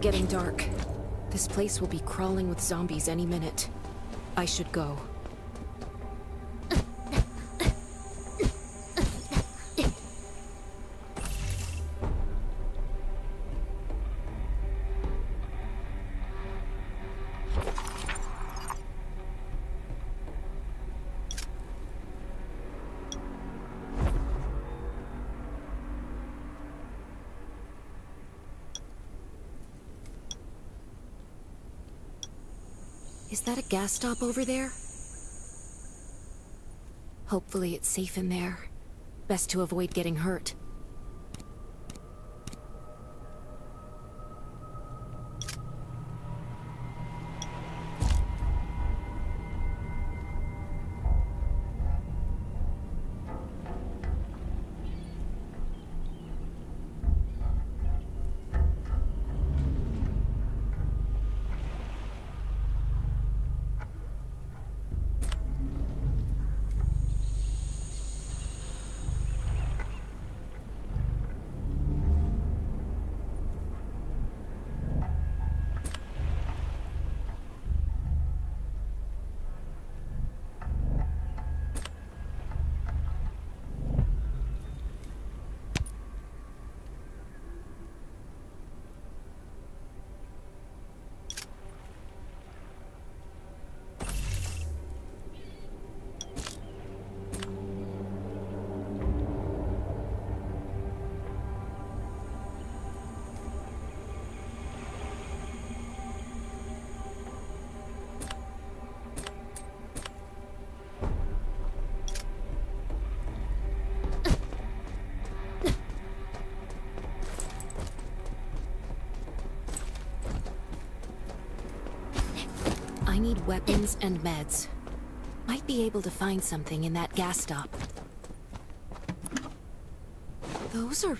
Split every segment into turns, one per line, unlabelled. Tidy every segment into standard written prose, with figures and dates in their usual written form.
getting dark. This place will be crawling with zombies any minute. I should go. Is that a gas stop over there? Hopefully it's safe in there. Best to avoid getting hurt. I need weapons and meds. Might be able to find something in that gas stop. Those are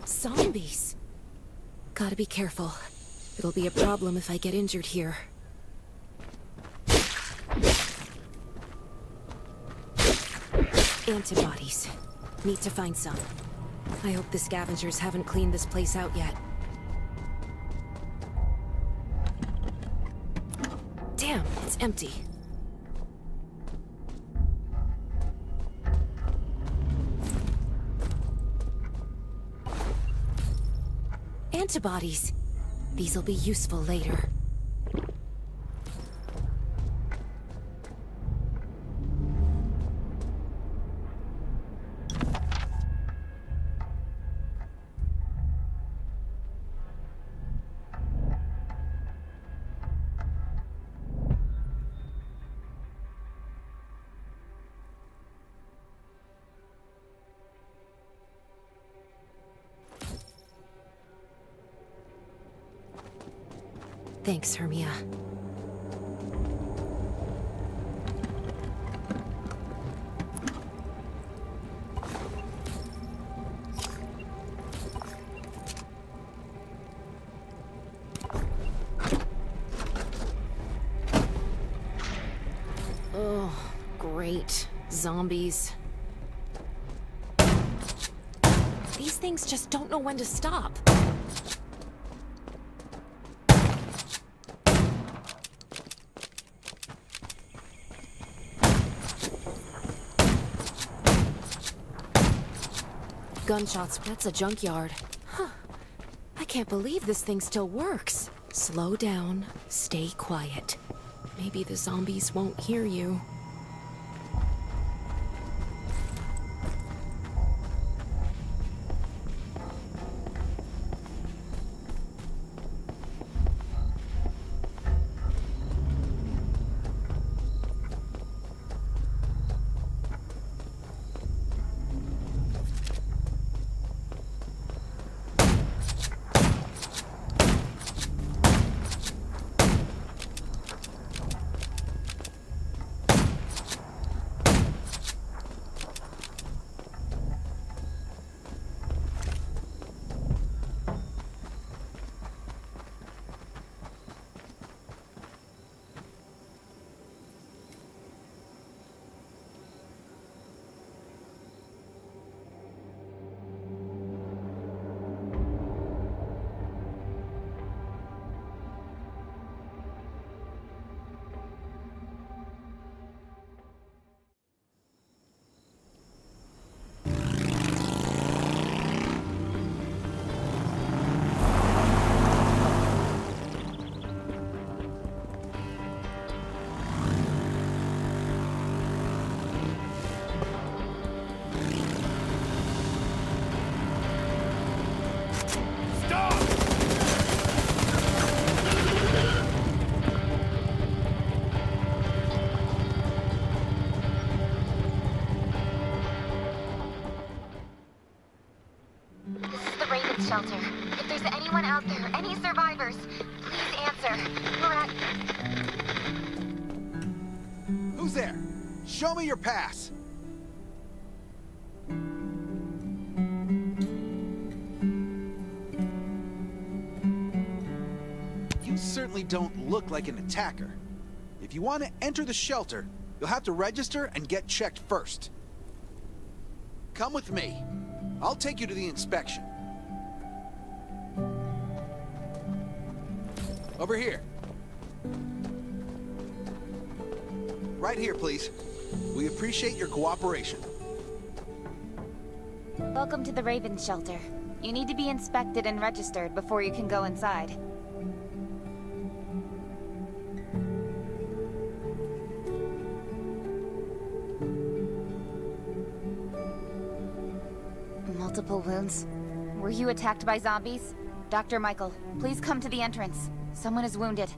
zombies. Gotta be careful. It'll be a problem if I get injured here. Antibodies. Need to find some. I hope the scavengers haven't cleaned this place out yet. Damn, it's empty. Antibodies. These'll be useful later. Thanks, Hermia. Oh, great. Zombies. These things just don't know when to stop. Gunshots, that's a junkyard. Huh. I can't believe this thing still works. Slow down, stay quiet. Maybe the zombies won't hear you.
Raven shelter. If there's anyone out there, any survivors, please answer. We're at...
Who's there? Show me your pass! You certainly don't look like an attacker. If you want to enter the shelter, you'll have to register and get checked first. Come with me. I'll take you to the inspection. Over here. Right here, please. We appreciate your cooperation.
Welcome to the Raven shelter. You need to be inspected and registered before you can go inside. Multiple wounds. Were you attacked by zombies? Dr. Michael, please come to the entrance. Someone is wounded.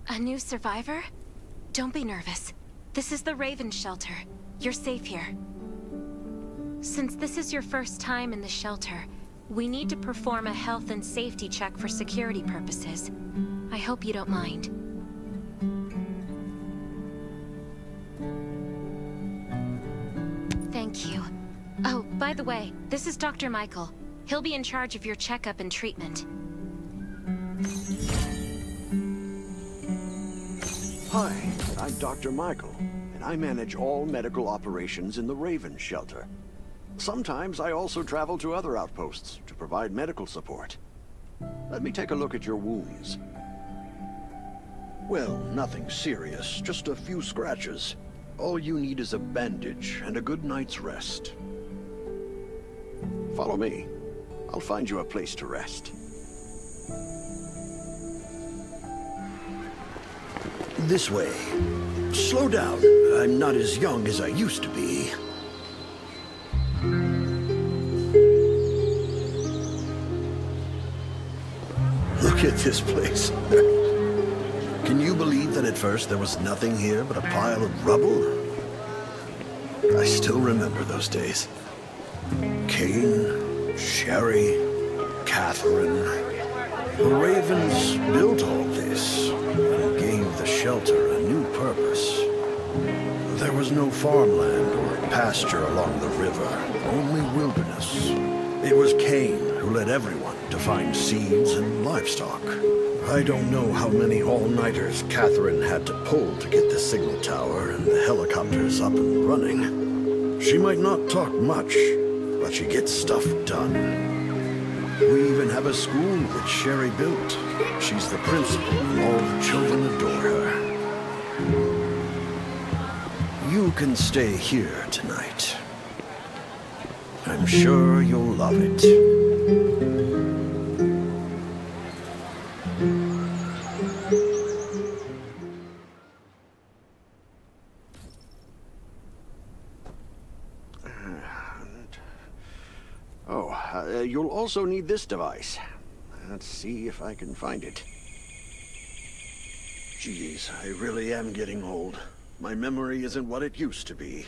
A new survivor? Don't be nervous. This is the Raven shelter. You're safe here. Since this is your first time in the shelter, we need to perform a health and safety check for security purposes. I hope you don't mind. Thank you. Oh, by the way, this is Dr. Michael. He'll be in charge of your checkup and treatment.
Hi, I'm Dr. Michael, and I manage all medical operations in the Raven shelter. Sometimes I also travel to other outposts to provide medical support. Let me take a look at your wounds. Well, nothing serious, just a few scratches. All you need is a bandage and a good night's rest. Follow me. I'll find you a place to rest. This way. Slow down. I'm not as young as I used to be. Look at this place. Can you believe that at first there was nothing here but a pile of rubble? I still remember those days. Kane, Sherry, Catherine. The Ravens built all this and gave the shelter a new purpose. There was no farmland or pasture along the river, only wilderness. It was Kane who led everyone to find seeds and livestock. I don't know how many all-nighters Catherine had to pull to get the signal tower and the helicopters up and running. She might not talk much, but she gets stuff done. We even have a school which Sherry built. She's the principal, and all the children adore her. You can stay here tonight. I'm sure you'll love it. You'll also need this device. Let's see if I can find it. Geez, I really am getting old. My memory isn't what it used to be.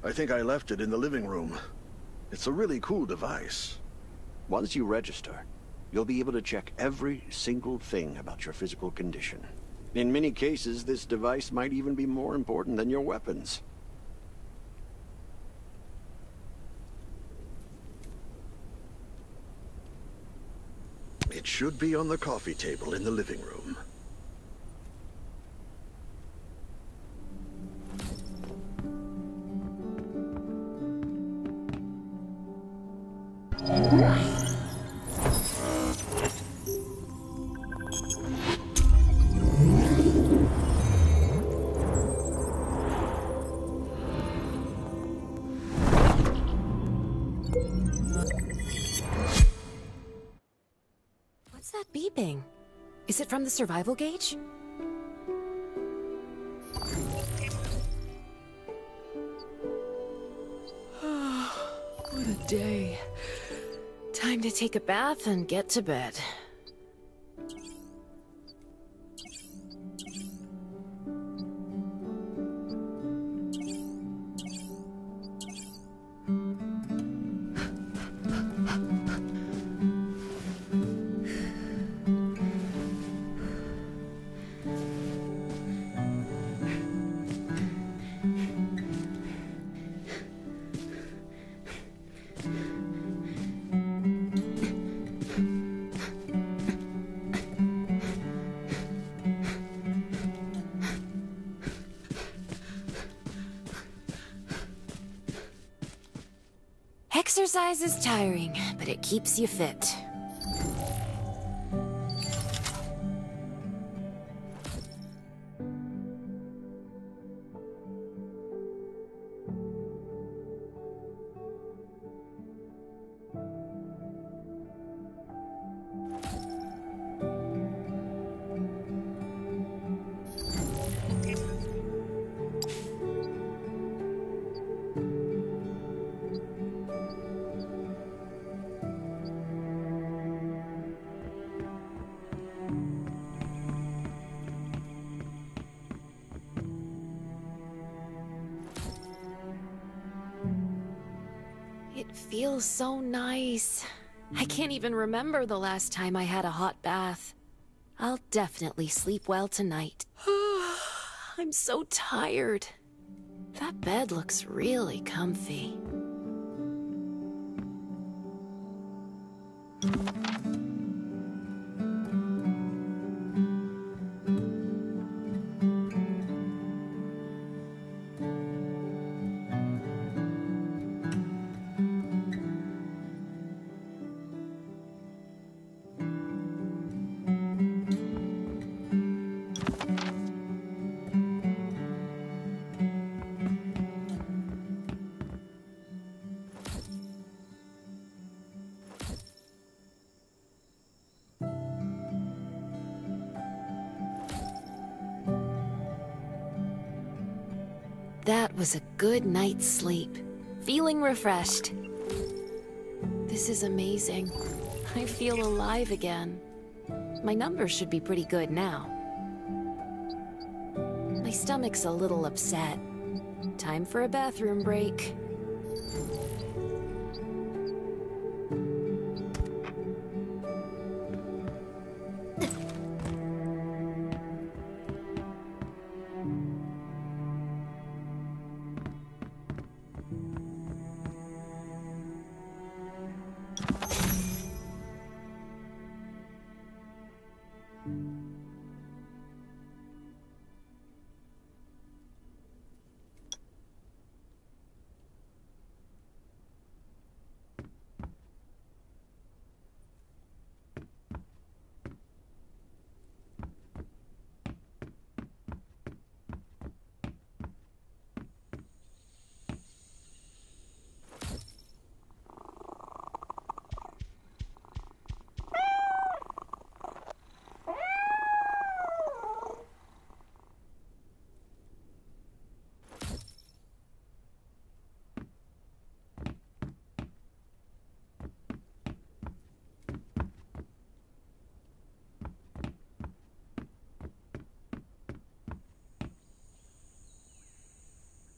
I think I left it in the living room. It's a really cool device. Once you register, you'll be able to check every single thing about your physical condition. In many cases, this device might even be more important than your weapons. It should be on the coffee table in the living room.
What's that beeping? Is it from the survival gauge? What a day.
Time to take a bath and get to bed. Exercise is tiring, but it keeps you fit. It feels so nice. I can't even remember the last time I had a hot bath. I'll definitely sleep well tonight. I'm so tired. That bed looks really comfy. That was a good night's sleep. Feeling refreshed. This is amazing. I feel alive again. My numbers should be pretty good now. My stomach's a little upset. Time for a bathroom break.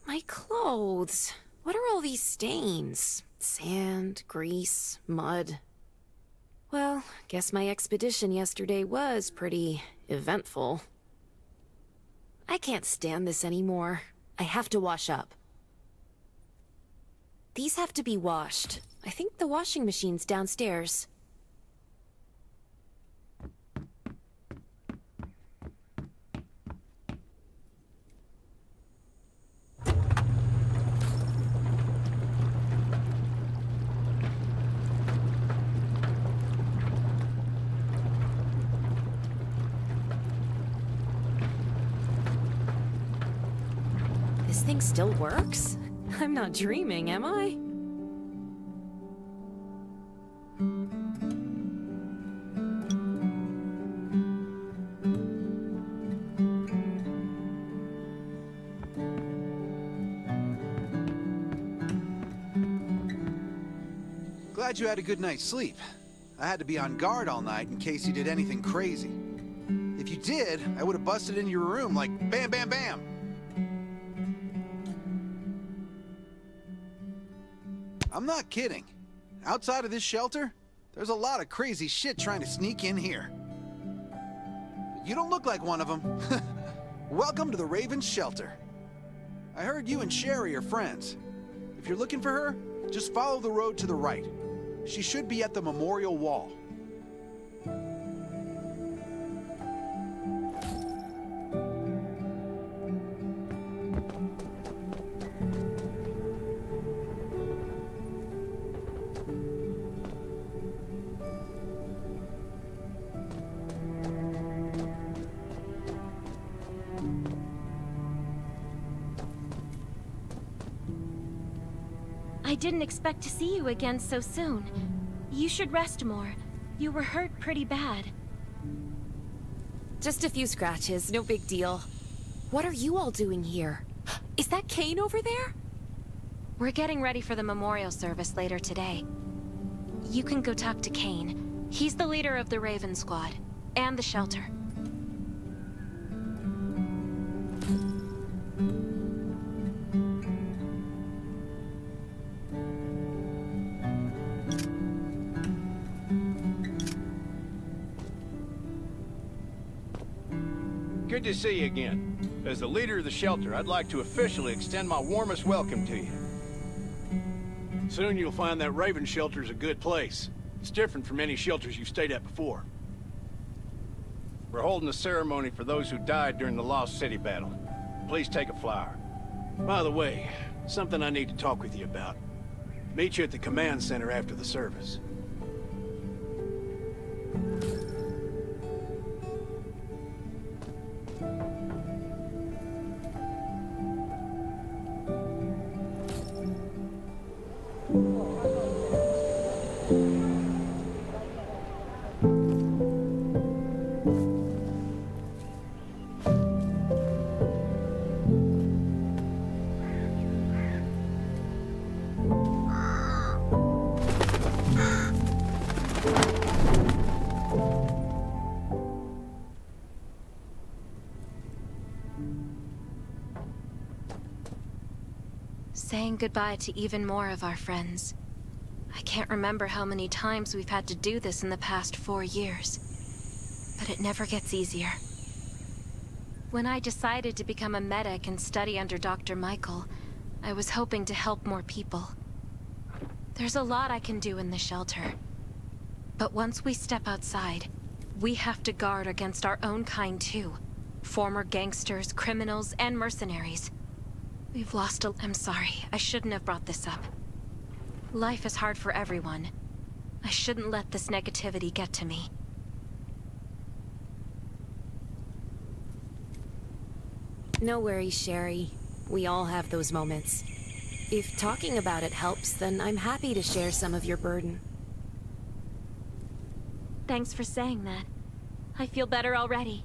My clothes. What are all these stains? Sand, grease, mud. Well, guess my expedition yesterday was pretty eventful. I can't stand this anymore. I have to wash up. These have to be washed. I think the washing machine's downstairs. This thing still works? I'm not dreaming, am I?
Glad you had a good night's sleep. I had to be on guard all night in case you did anything crazy. If you did, I would have busted into your room like bam, bam, bam. I'm not kidding. Outside of this shelter, there's a lot of crazy shit trying to sneak in here. You don't look like one of them. Welcome to the Raven's shelter. I heard you and Sherry are friends. If you're looking for her, just follow the road to the right. She should be at the memorial wall.
I didn't expect to see you again so soon. You should rest more. You were hurt pretty bad.
Just a few scratches, no big deal. What are you all doing here? Is that Kane over there?
We're getting ready for the memorial service later today. You can go talk to Kane. He's the leader of the Raven Squad, and the shelter.
Good to see you again. As the leader of the shelter, I'd like to officially extend my warmest welcome to you. Soon you'll find that Raven shelter's a good place. It's different from any shelters you've stayed at before. We're holding a ceremony for those who died during the Lost City battle. Please take a flower. By the way, something I need to talk with you about. Meet you at the command center after the service.
Saying goodbye to even more of our friends. I can't remember how many times we've had to do this in the past 4 years. But it never gets easier. When I decided to become a medic and study under Dr. Michael, I was hoping to help more people. There's a lot I can do in the shelter. But once we step outside, we have to guard against our own kind too. Former gangsters, criminals, and mercenaries. We've lost a... I'm sorry, I shouldn't have brought this up. Life is hard for everyone. I shouldn't let this negativity get to me.
No worries, Sherry. We all have those moments. If talking about it helps, then I'm happy to share some of your burden.
Thanks for saying that. I feel better already.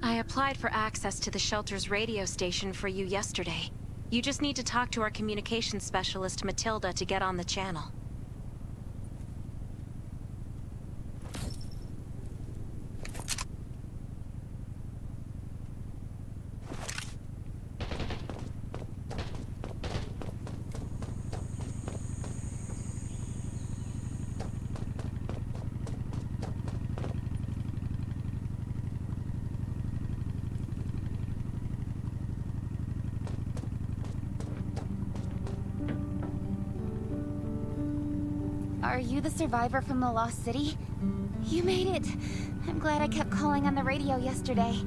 I applied for access to the shelter's radio station for you yesterday. You just need to talk to our communications specialist, Matilda, to get on the channel.
Are you the survivor from the Lost City? You made it! I'm glad I kept calling on the radio yesterday.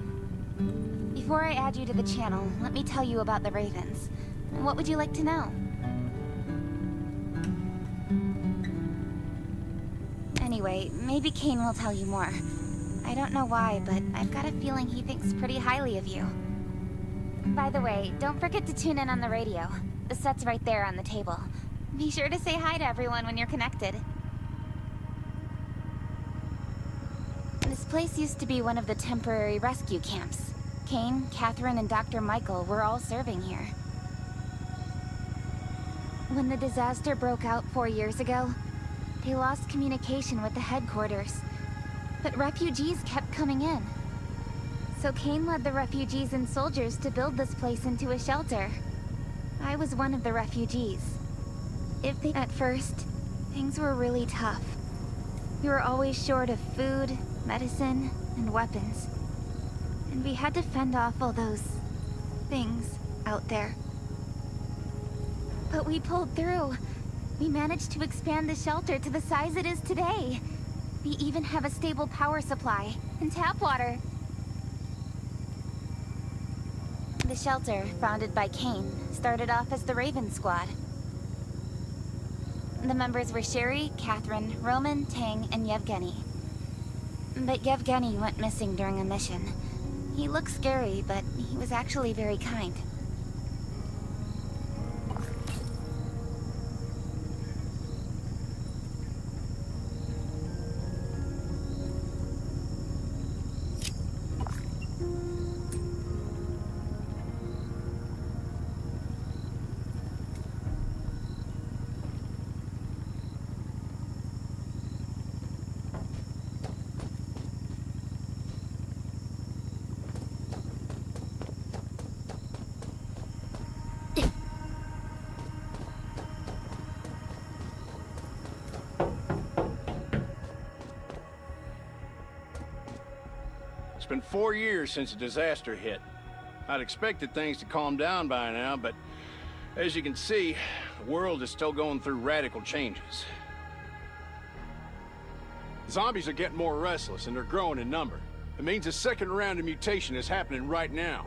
Before I add you to the channel, let me tell you about the Ravens. What would you like to know? Anyway, maybe Kane will tell you more. I don't know why, but I've got a feeling he thinks pretty highly of you. By the way, don't forget to tune in on the radio. The set's right there on the table. Be sure to say hi to everyone when you're connected. This place used to be one of the temporary rescue camps. Kane, Catherine, and Dr. Michael were all serving here. When the disaster broke out 4 years ago, they lost communication with the headquarters. But refugees kept coming in. So Kane led the refugees and soldiers to build this place into a shelter. I was one of the refugees. At first, things were really tough. We were always short of food, medicine, and weapons. And we had to fend off all those things out there. But we pulled through. We managed to expand the shelter to the size it is today. We even have a stable power supply and tap water. The shelter, founded by Kane, started off as the Raven Squad. The members were Sherry, Catherine, Roman, Tang, and Yevgeny. But Yevgeny went missing during a mission. He looked scary, but he was actually very kind.
It's been 4 years since the disaster hit. I'd expected things to calm down by now, but as you can see, the world is still going through radical changes. Zombies are getting more restless and they're growing in number. It means a second round of mutation is happening right now.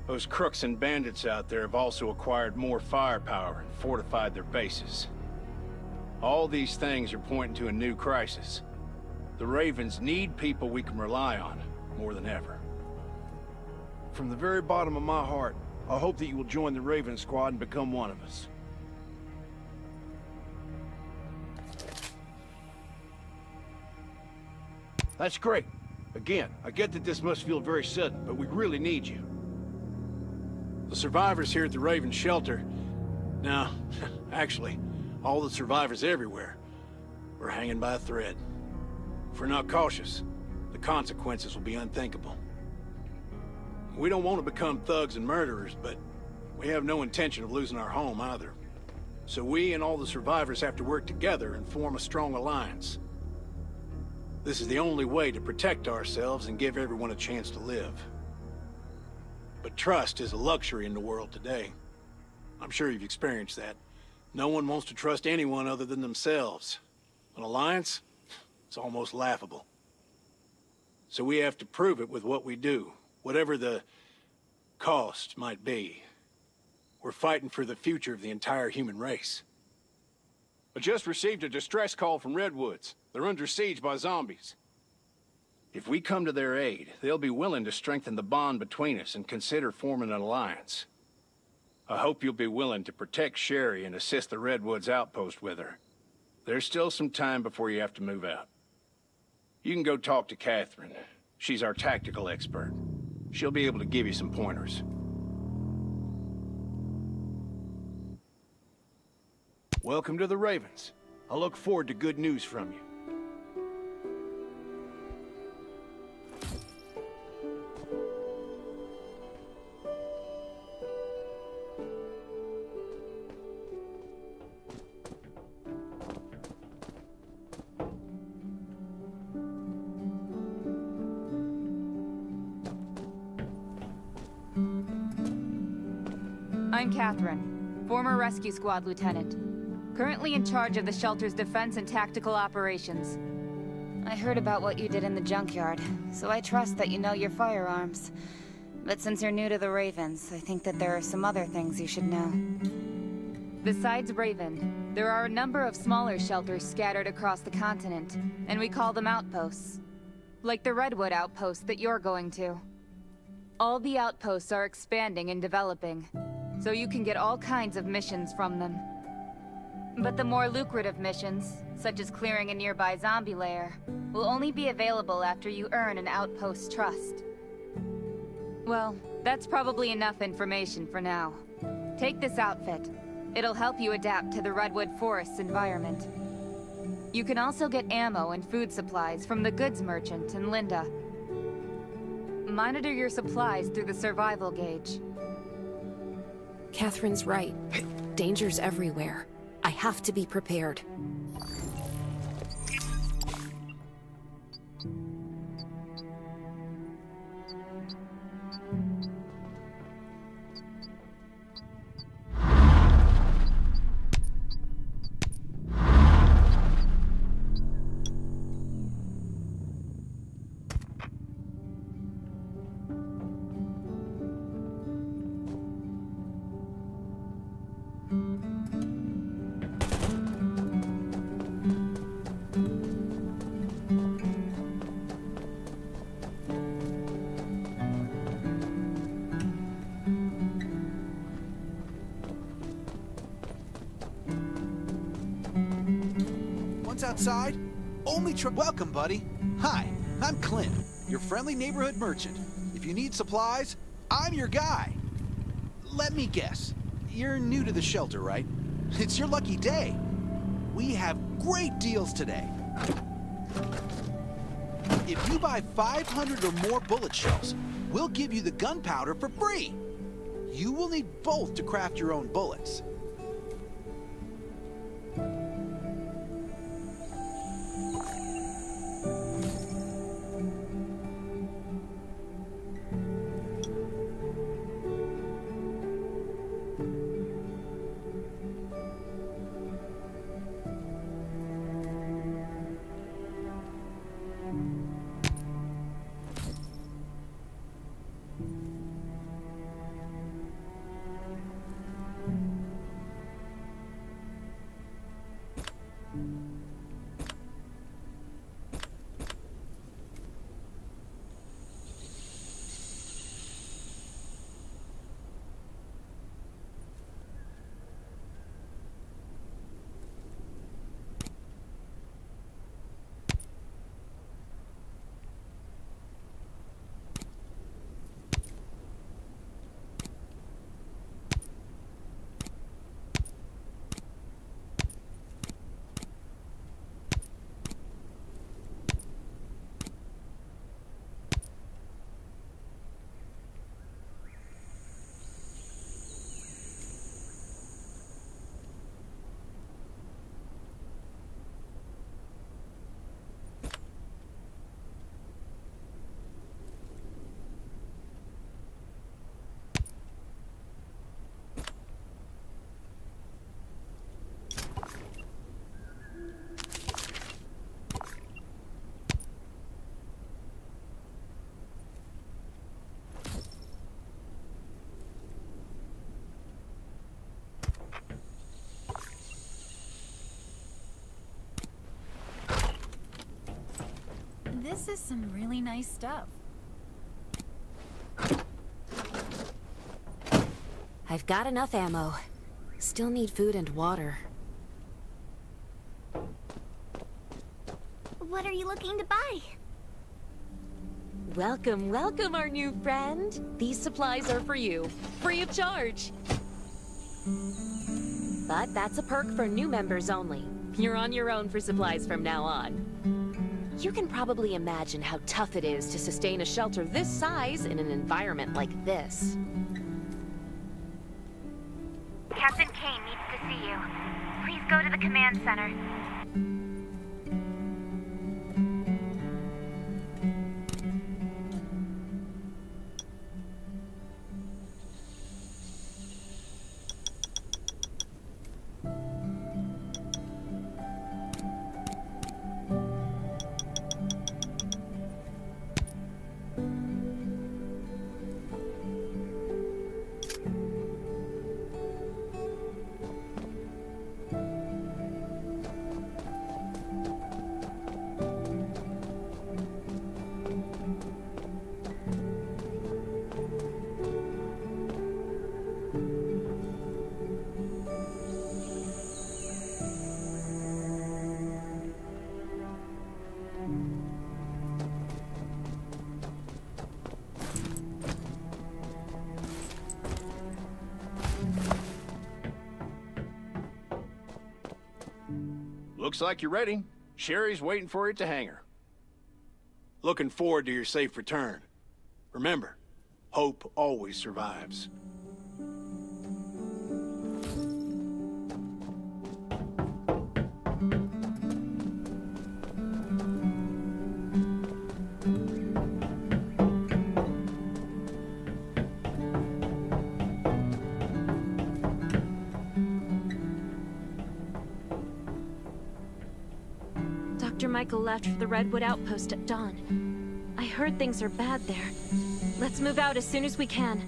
Those crooks and bandits out there have also acquired more firepower and fortified their bases. All these things are pointing to a new crisis. The Ravens need people we can rely on, more than ever.
From the very bottom of my heart, I hope that you will join the Raven Squad and become one of us. That's great. Again, I get that this must feel very sudden, but we really need you.
The survivors here at the Raven Shelter... No, actually, all the survivors everywhere are hanging by a thread. If we're not cautious, the consequences will be unthinkable. We don't want to become thugs and murderers, but we have no intention of losing our home either. So we and all the survivors have to work together and form a strong alliance. This is the only way to protect ourselves and give everyone a chance to live. But trust is a luxury in the world today. I'm sure you've experienced that. No one wants to trust anyone other than themselves. An alliance? It's almost laughable. So we have to prove it with what we do, whatever the cost might be. We're fighting for the future of the entire human race. I just received a distress call from Redwoods. They're under siege by zombies. If we come to their aid, they'll be willing to strengthen the bond between us and consider forming an alliance. I hope you'll be willing to protect Sherry and assist the Redwoods outpost with her. There's still some time before you have to move out. You can go talk to Catherine. She's our tactical expert. She'll be able to give you some pointers.
Welcome to the Ravens. I look forward to good news from you.
I'm Catherine, former Rescue Squad Lieutenant. Currently in charge of the shelter's defense and tactical operations. I heard about what you did in the junkyard, so I trust that you know your firearms. But since you're new to the Ravens, I think that there are some other things you should know. Besides Raven, there are a number of smaller shelters scattered across the continent, and we call them outposts. Like the Redwood outpost that you're going to. All the outposts are expanding and developing, so you can get all kinds of missions from them. But the more lucrative missions, such as clearing a nearby zombie lair, will only be available after you earn an outpost's trust. Well, that's probably enough information for now. Take this outfit. It'll help you adapt to the Redwood Forest's environment. You can also get ammo and food supplies from the goods merchant in Linda. Monitor your supplies through the survival gauge.
Catherine's right. Danger's everywhere. I have to be prepared.
Outside? Only welcome, buddy. Hi, I'm Clint, your friendly neighborhood merchant. If you need supplies, I'm your guy. Let me guess. You're new to the shelter, right? It's your lucky day. We have great deals today. If you buy 500 or more bullet shells, we'll give you the gunpowder for free. You will need both to craft your own bullets.
This is some really nice stuff.
I've got enough ammo. Still need food and water.
What are you looking to buy?
Welcome, welcome, our new friend. These supplies are for you, free of charge. But that's a perk for new members only. You're on your own for supplies from now on. You can probably imagine how tough it is to sustain a shelter this size in an environment like this.
Captain Kane needs to see you. Please go to the command center.
Looks like you're ready. Sherry's waiting for you at the hangar. Looking forward to your safe return. Remember, hope always survives.
Dr. Michael left for the Redwood Outpost at dawn. I heard things are bad there. Let's move out as soon as we can.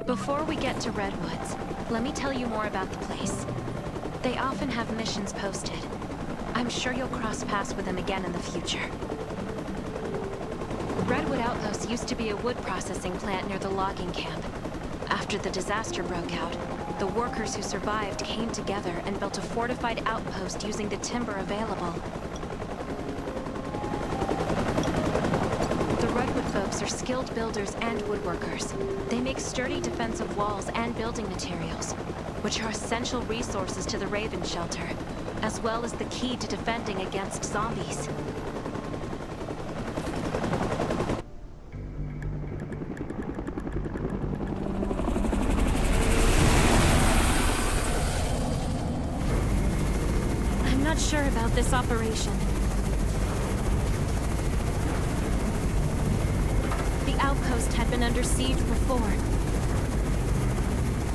Before we get to Redwoods, let me tell you more about the place. They often have missions posted. I'm sure you'll cross paths with them again in the future. Redwood Outpost used to be a wood processing plant near the logging camp. After the disaster broke out, the workers who survived came together and built a fortified outpost using the timber available. The Redwood folks are skilled builders and woodworkers. They make sturdy defensive walls and building materials, which are essential resources to the Raven Shelter, as well as the key to defending against zombies. Sure about this operation. The outpost had been under siege before.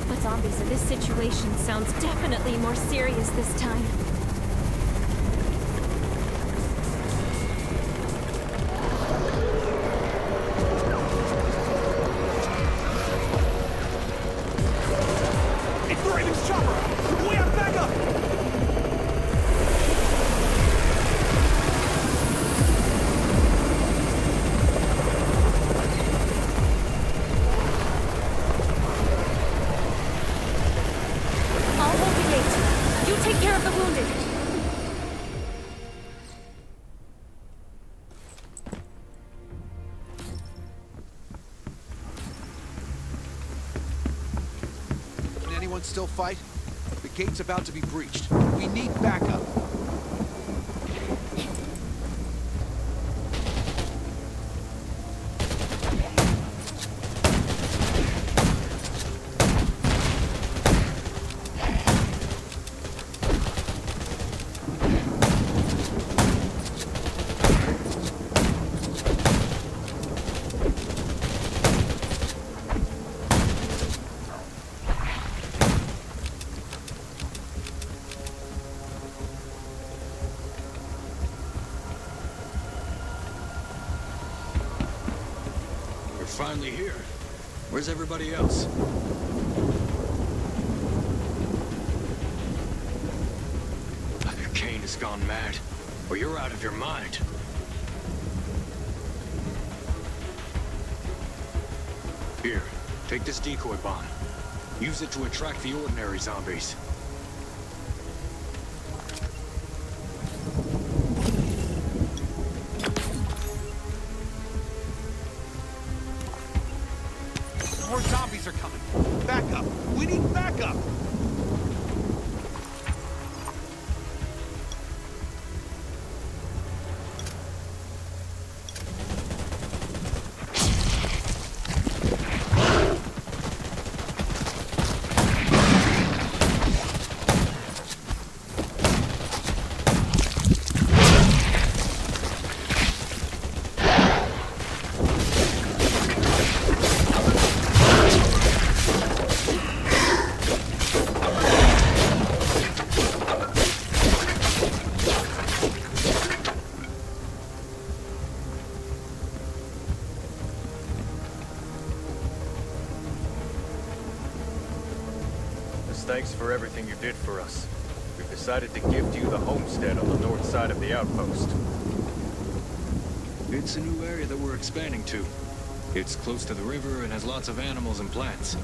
But zombies in this situation sounds definitely more serious this time.
It's the Raven's chopper! We have backup!
Take care of the wounded.
Can anyone still fight? The gate's about to be breached. We need backup.
Finally here. Where's everybody else? Either Kane has gone mad, or you're out of your mind. Here, take this decoy bomb. Use it to attract the ordinary zombies.
More zombies are coming. Backup! We need backup!
Thanks for everything you did for us. We've decided to gift you the homestead on the north side of the outpost.
It's a new area that we're expanding to. It's close to the river and has lots of animals and plants.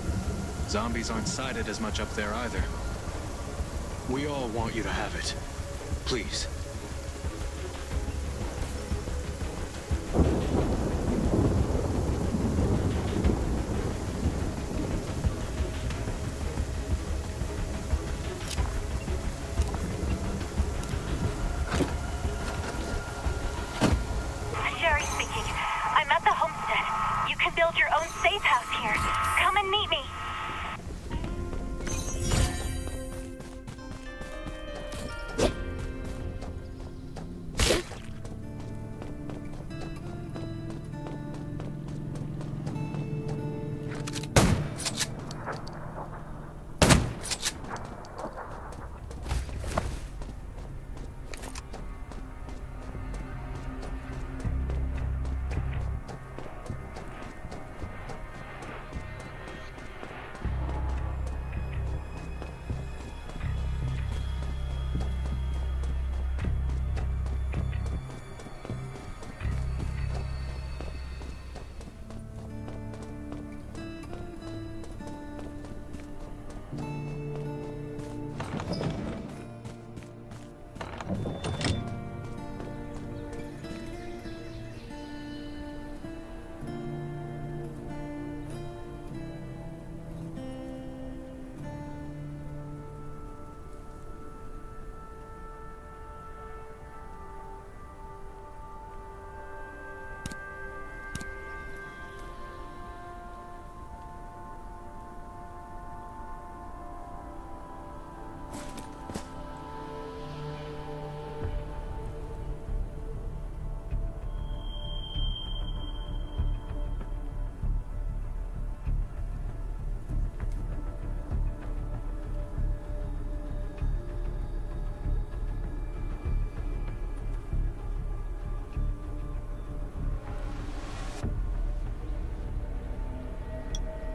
Zombies aren't sighted as much up there either. We all want you to have it. Please.
can build your own safe house here. Come and meet me.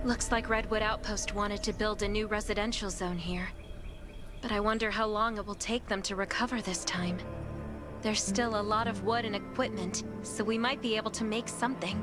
Looks like Redwood Outpost wanted to build a new residential zone here. But I wonder how long it will take them to recover this time. There's still a lot of wood and equipment, so we might be able to make something.